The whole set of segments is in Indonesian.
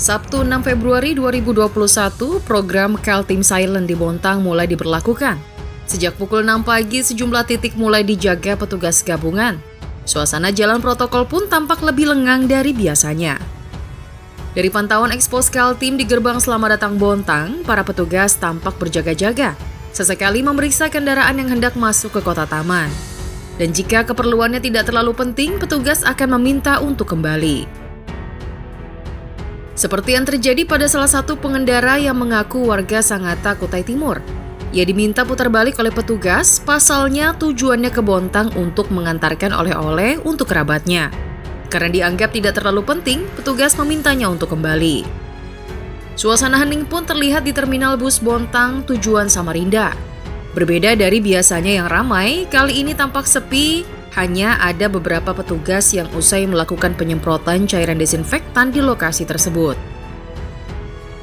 Sabtu 6 Februari 2021, program Kaltim Silent di Bontang mulai diberlakukan. Sejak pukul 6 pagi, sejumlah titik mulai dijaga petugas gabungan. Suasana jalan protokol pun tampak lebih lengang dari biasanya. Dari pantauan ekspos Kaltim di gerbang Selamat Datang Bontang, para petugas tampak berjaga-jaga, sesekali memeriksa kendaraan yang hendak masuk ke kota taman. Dan jika keperluannya tidak terlalu penting, petugas akan meminta untuk kembali. Seperti yang terjadi pada salah satu pengendara yang mengaku warga Sangatta, Kutai Timur. Ia diminta putar balik oleh petugas, pasalnya tujuannya ke Bontang untuk mengantarkan oleh-oleh untuk kerabatnya. Karena dianggap tidak terlalu penting, petugas memintanya untuk kembali. Suasana hening pun terlihat di terminal bus Bontang tujuan Samarinda. Berbeda dari biasanya yang ramai, kali ini tampak sepi. Hanya ada beberapa petugas yang usai melakukan penyemprotan cairan desinfektan di lokasi tersebut.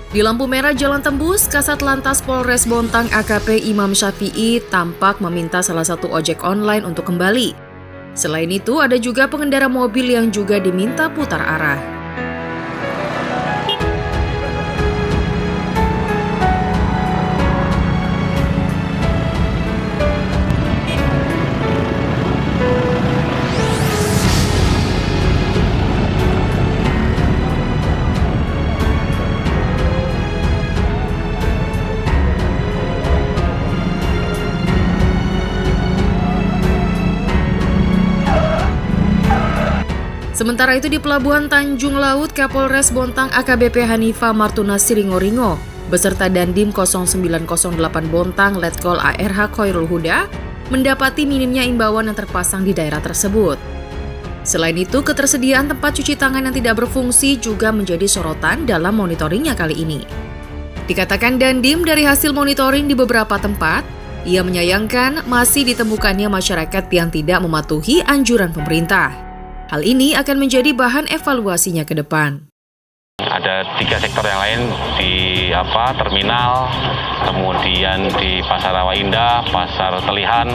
Di lampu merah Jalan Tembus, Kasat Lantas Polres Bontang AKP Imam Syafi'i tampak meminta salah satu ojek online untuk kembali. Selain itu, ada juga pengendara mobil yang juga diminta putar arah. Sementara itu di Pelabuhan Tanjung Laut, Kapolres Bontang AKBP Hanifah Martuna Siringoringo beserta Dandim 0908 Bontang Letkol ARH Khairul Huda mendapati minimnya imbauan yang terpasang di daerah tersebut. Selain itu, ketersediaan tempat cuci tangan yang tidak berfungsi juga menjadi sorotan dalam monitoringnya kali ini. Dikatakan Dandim dari hasil monitoring di beberapa tempat, ia menyayangkan masih ditemukannya masyarakat yang tidak mematuhi anjuran pemerintah. Hal ini akan menjadi bahan evaluasinya ke depan. Ada 3 sektor yang lain di terminal, kemudian di Pasar Rawa Indah, Pasar Telihan,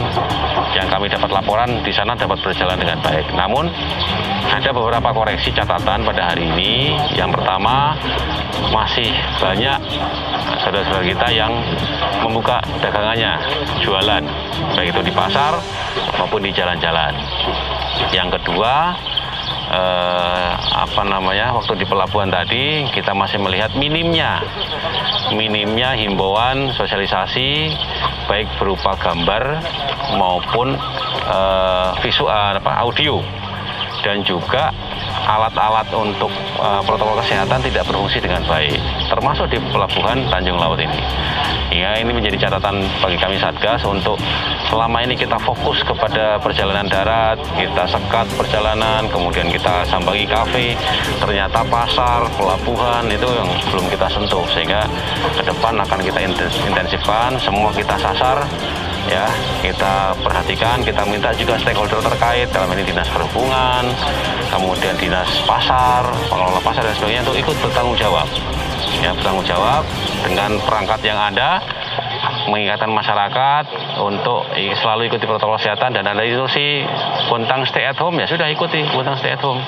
yang kami dapat laporan di sana dapat berjalan dengan baik. Namun ada beberapa koreksi catatan pada hari ini. Yang pertama, masih banyak saudara-saudara kita yang membuka dagangannya, jualan, baik itu di pasar maupun di jalan-jalan. Yang kedua, waktu di pelabuhan tadi kita masih melihat minimnya himbauan sosialisasi baik berupa gambar maupun visual audio, dan juga alat-alat untuk protokol kesehatan tidak berfungsi dengan baik, termasuk di pelabuhan Tanjung Laut ini. Ya, ini menjadi catatan bagi kami Satgas untuk selama ini kita fokus kepada perjalanan darat, kita sekat perjalanan, kemudian kita sambangi kafe, ternyata pasar, pelabuhan itu yang belum kita sentuh, sehingga ke depan akan kita intensifkan, semua kita sasar, ya, kita perhatikan, kita minta juga stakeholder terkait, dalam ini Dinas Perhubungan, kemudian Dinas Pasar, pengelola pasar dan sebagainya untuk ikut bertanggung jawab. Ya, bertanggung jawab dengan perangkat yang ada, mengingatkan masyarakat untuk selalu ikuti protokol kesehatan, dan ada instruksi Bontang stay at home, ya sudah ikuti Bontang stay at home.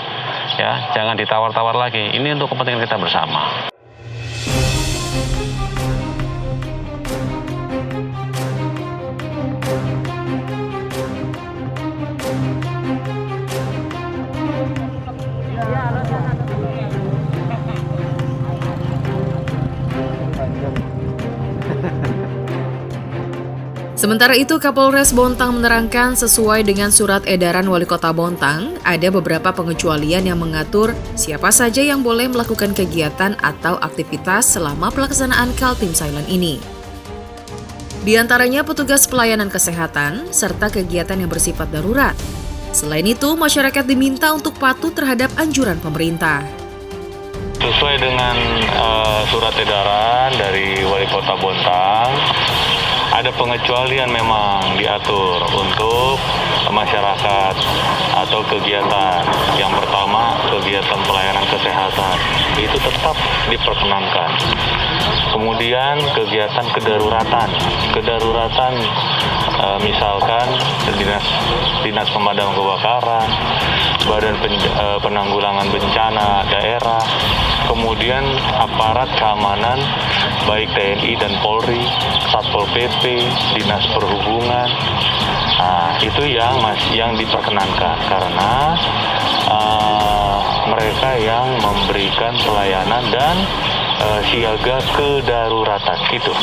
Ya, jangan ditawar-tawar lagi. Ini untuk kepentingan kita bersama. Sementara itu, Kapolres Bontang menerangkan sesuai dengan surat edaran Wali Kota Bontang, ada beberapa pengecualian yang mengatur siapa saja yang boleh melakukan kegiatan atau aktivitas selama pelaksanaan Kaltim Silent ini. Di antaranya petugas pelayanan kesehatan, serta kegiatan yang bersifat darurat. Selain itu, masyarakat diminta untuk patuh terhadap anjuran pemerintah. Sesuai dengan surat edaran dari Wali Kota Bontang, ada pengecualian memang diatur untuk masyarakat atau kegiatan. Yang pertama, kegiatan pelayanan kesehatan itu tetap diperkenankan. Kemudian kegiatan kedaruratan. Kedaruratan misalkan dinas pemadam kebakaran, badan penanggulangan bencana daerah, kemudian aparat keamanan baik TNI dan Polri, Satpol PP, Dinas Perhubungan. Nah, itu yang diperkenankan karena mereka yang memberikan pelayanan dan siaga kedaruratan itu.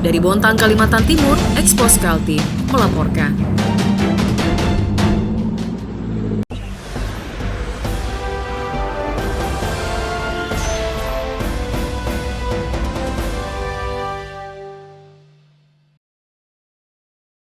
Dari Bontang, Kalimantan Timur, Expos Kaltim melaporkan.